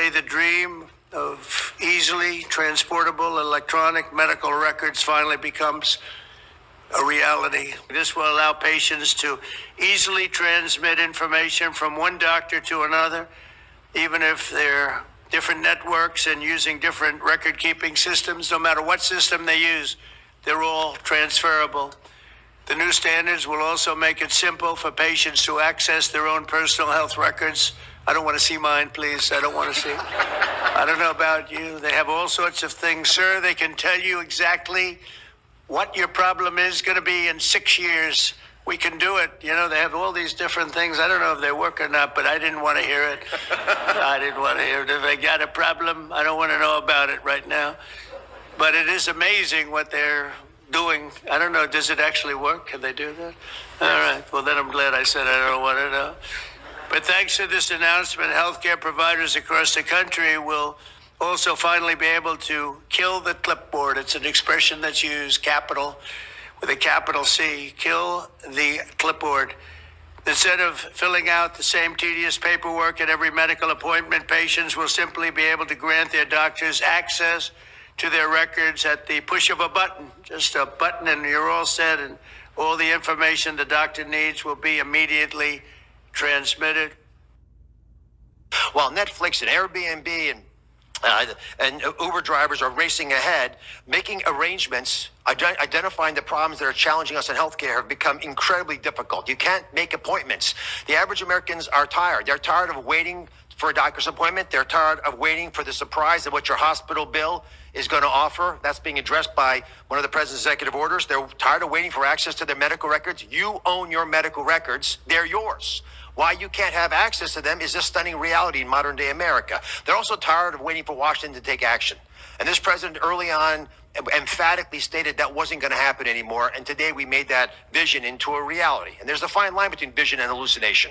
day the dream of easily transportable electronic medical records finally becomes a reality. This will allow patients to easily transmit information from one doctor to another, even if they're different networks and using different record-keeping systems. No matter what system they use, they're all transferable. The new standards will also make it simple for patients to access their own personal health records. I don't want to see mine, please. I don't want to see. I don't know about you. They have all sorts of things, sir. They can tell you exactly what your problem is going to be in 6 years. We can do it. You know, they have all these different things. I don't know if they work or not, but I didn't want to hear it. I didn't want to hear it. If they got a problem, I don't want to know about it right now. But it is amazing what they're doing. I don't know. Does it actually work? Can they do that? All right. Well, then I'm glad I said I don't want to know. But thanks to this announcement, healthcare providers across the country will also finally be able to kill the clipboard. It's an expression that's used, capital, with a capital C, kill the clipboard. Instead of filling out the same tedious paperwork at every medical appointment, patients will simply be able to grant their doctors access to their records at the push of a button. Just a button and you're all set, and all the information the doctor needs will be immediately transmitted. While Netflix and Airbnb and Uber drivers are racing ahead, making arrangements, identifying the problems that are challenging us in healthcare have become incredibly difficult. You can't make appointments. The average Americans are tired. They're tired of waiting for a doctor's appointment. They're tired of waiting for the surprise of what your hospital bill is going to offer. That's being addressed by one of the president's executive orders. They're tired of waiting for access to their medical records. You own your medical records. They're yours. Why you can't have access to them is a stunning reality in modern day America. They're also tired of waiting for Washington to take action. And this president early on emphatically stated that wasn't going to happen anymore. And today we made that vision into a reality. And there's a fine line between vision and hallucination.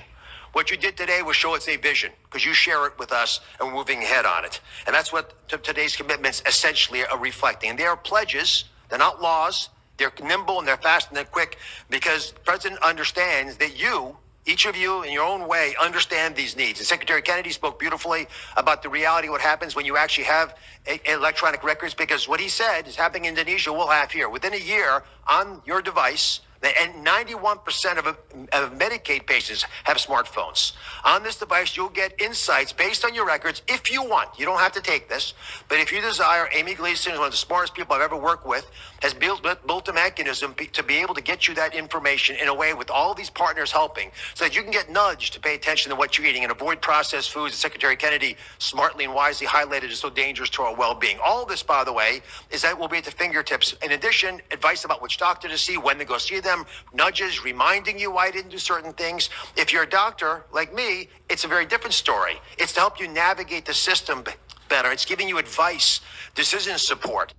What you did today was show it's a vision because you share it with us and we're moving ahead on it. And that's what today's commitments essentially are reflecting. And they are pledges. They're not laws. They're nimble and they're fast and they're quick because the president understands that you, each of you in your own way, understand these needs. And Secretary Kennedy spoke beautifully about the reality of what happens when you actually have electronic records, because what he said is happening in Indonesia, we'll have here. Within a year, on your device, and 91% of Medicaid patients have smartphones. On this device, you'll get insights based on your records if you want. You don't have to take this. But if you desire, Amy Gleason is one of the smartest people I've ever worked with, has built a mechanism to be able to get you that information in a way with all these partners helping so that you can get nudged to pay attention to what you're eating and avoid processed foods that Secretary Kennedy smartly and wisely highlighted as so dangerous to our well-being. All of this, by the way, is that will be at the fingertips. In addition, advice about which doctor to see, when to go see them, nudges reminding you why I didn't do certain things. If you're a doctor like me, it's a very different story. It's to help you navigate the system better. It's giving you advice, decision support.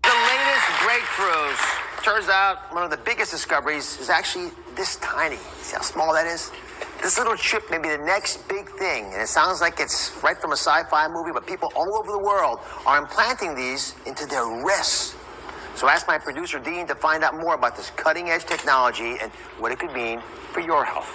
The latest breakthroughs. Turns out one of the biggest discoveries is actually this tiny. See how small that is? This little chip may be the next big thing, and it sounds like it's right from a sci-fi movie, but people all over the world are implanting these into their wrists. So I asked my producer, Dean, to find out more about this cutting-edge technology and what it could mean for your health.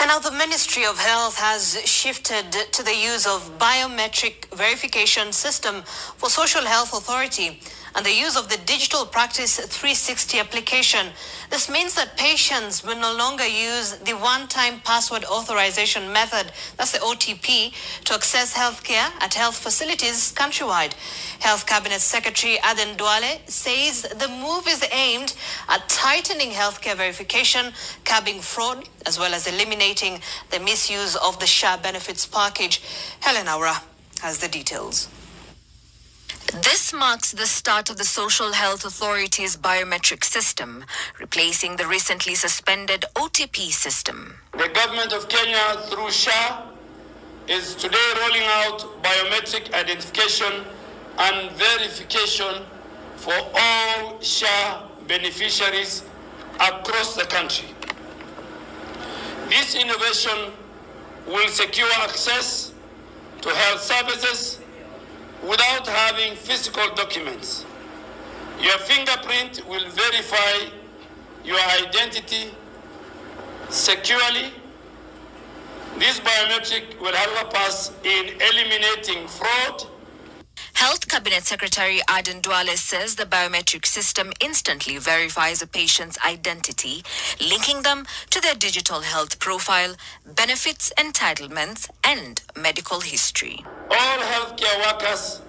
And now the Ministry of Health has shifted to the use of biometric verification system for Social Health Authority and the use of the Digital Practice 360 application. This means that patients will no longer use the one-time password authorization method, that's the OTP, to access healthcare at health facilities countrywide. Health Cabinet Secretary Aden Duale says the move is aimed at tightening healthcare verification, curbing fraud, as well as eliminating the misuse of the SHA benefits package. Helen Aura has the details. This marks the start of the Social Health Authority's biometric system, replacing the recently suspended OTP system. The government of Kenya, through SHA, is today rolling out biometric identification and verification for all SHA beneficiaries across the country. This innovation will secure access to health services without having physical documents. Your fingerprint will verify your identity securely. This biometric will help us in eliminating fraud. Health Cabinet Secretary Aden Duale says the biometric system instantly verifies a patient's identity, linking them to their digital health profile, benefits, entitlements, and medical history. All healthcare workers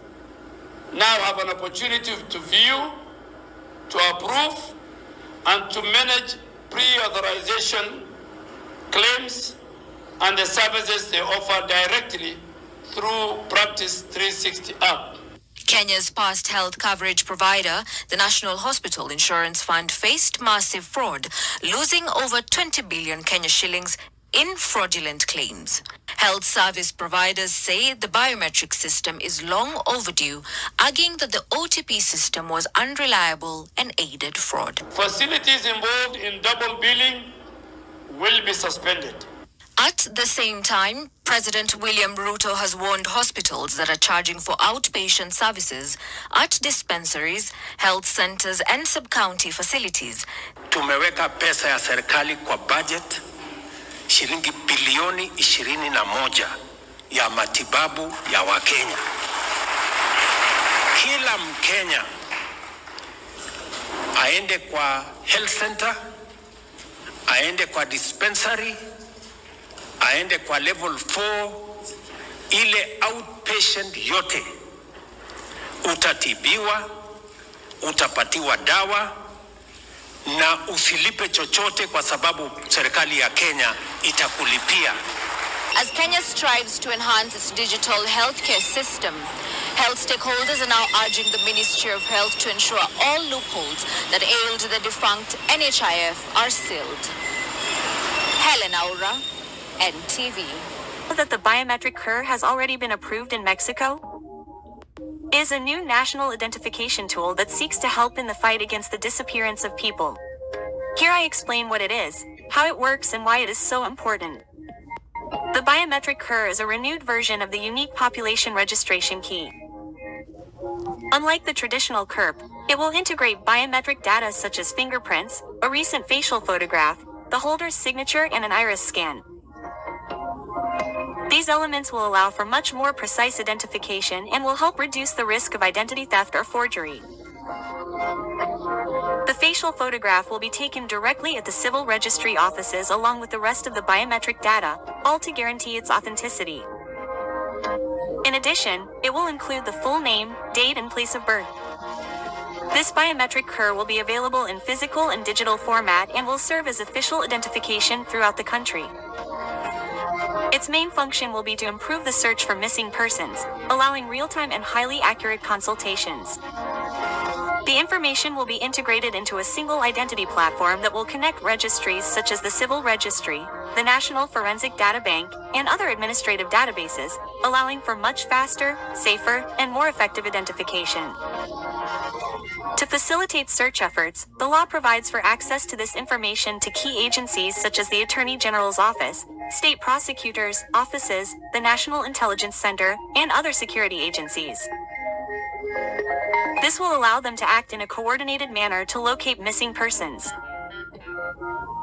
now have an opportunity to view, to approve, and to manage pre-authorization claims and the services they offer directly through Practice 360 app. Kenya's past health coverage provider, the National Hospital Insurance Fund, faced massive fraud, losing over 20 billion Kenya shillings in fraudulent claims. Health service providers say the biometric system is long overdue, arguing that the OTP system was unreliable and aided fraud. Facilities involved in double billing will be suspended. At the same time, President William Ruto has warned hospitals that are charging for outpatient services at dispensaries, health centers, and sub-county facilities. Tumeweka pesa ya serikali kwa budget shilingi bilioni 21 ya matibabu ya Wakenya. Kila Mkenya aende kwa health center, aende kwa dispensary, aende kwa level 4, ile outpatient yote. Utatibiwa, utapatiwa dawa, na usilipe chochote kwa sababu serikali ya Kenya itakulipia. As Kenya strives to enhance its digital healthcare system, health stakeholders are now urging the Ministry of Health to ensure all loopholes that ailed the defunct NHIF are sealed. Helen Aura, NTV. That the biometric QR has already been approved in Mexico is a new national identification tool that seeks to help in the fight against the disappearance of people. Here I explain what it is, how it works, and why it is so important. The biometric QR is a renewed version of the unique population registration key. Unlike the traditional QR, it will integrate biometric data such as fingerprints, a recent facial photograph, the holder's signature, and an iris scan. These elements will allow for much more precise identification and will help reduce the risk of identity theft or forgery. The facial photograph will be taken directly at the civil registry offices along with the rest of the biometric data, all to guarantee its authenticity. In addition, it will include the full name, date, and place of birth. This biometric QR will be available in physical and digital format and will serve as official identification throughout the country. Its main function will be to improve the search for missing persons, allowing real-time and highly accurate consultations. The information will be integrated into a single identity platform that will connect registries such as the Civil Registry, the National Forensic Data Bank, and other administrative databases, allowing for much faster, safer, and more effective identification. To facilitate search efforts, the law provides for access to this information to key agencies such as the Attorney General's Office, state prosecutors' offices, the National Intelligence Center, and other security agencies. This will allow them to act in a coordinated manner to locate missing persons.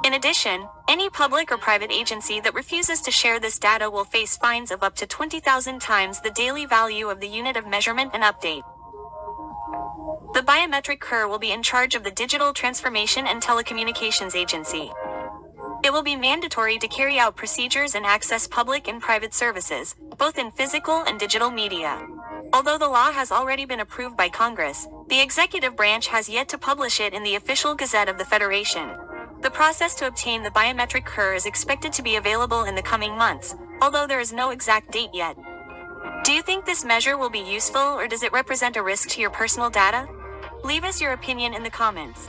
In addition, any public or private agency that refuses to share this data will face fines of up to 20,000 times the daily value of the unit of measurement and update. The biometric QR will be in charge of the Digital Transformation and Telecommunications Agency. It will be mandatory to carry out procedures and access public and private services, both in physical and digital media. Although the law has already been approved by Congress, the executive branch has yet to publish it in the official Gazette of the Federation. The process to obtain the biometric QR is expected to be available in the coming months, although there is no exact date yet. Do you think this measure will be useful, or does it represent a risk to your personal data? Leave us your opinion in the comments.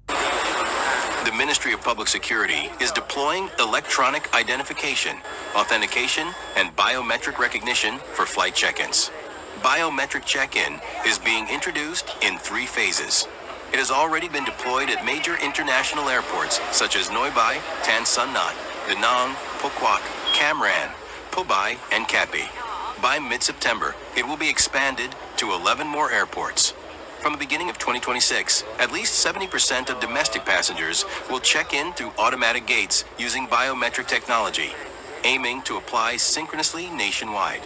The Ministry of Public Security is deploying electronic identification, authentication, and biometric recognition for flight check-ins. Biometric check-in is being introduced in 3 phases. It has already been deployed at major international airports such as Noi-Bai, Tan Son Nhat, Da Nang, Phuoc, Cam Ranh, Po Bai, and Cat Bai. By mid-September, it will be expanded to 11 more airports. From the beginning of 2026, at least 70% of domestic passengers will check in through automatic gates using biometric technology, aiming to apply synchronously nationwide.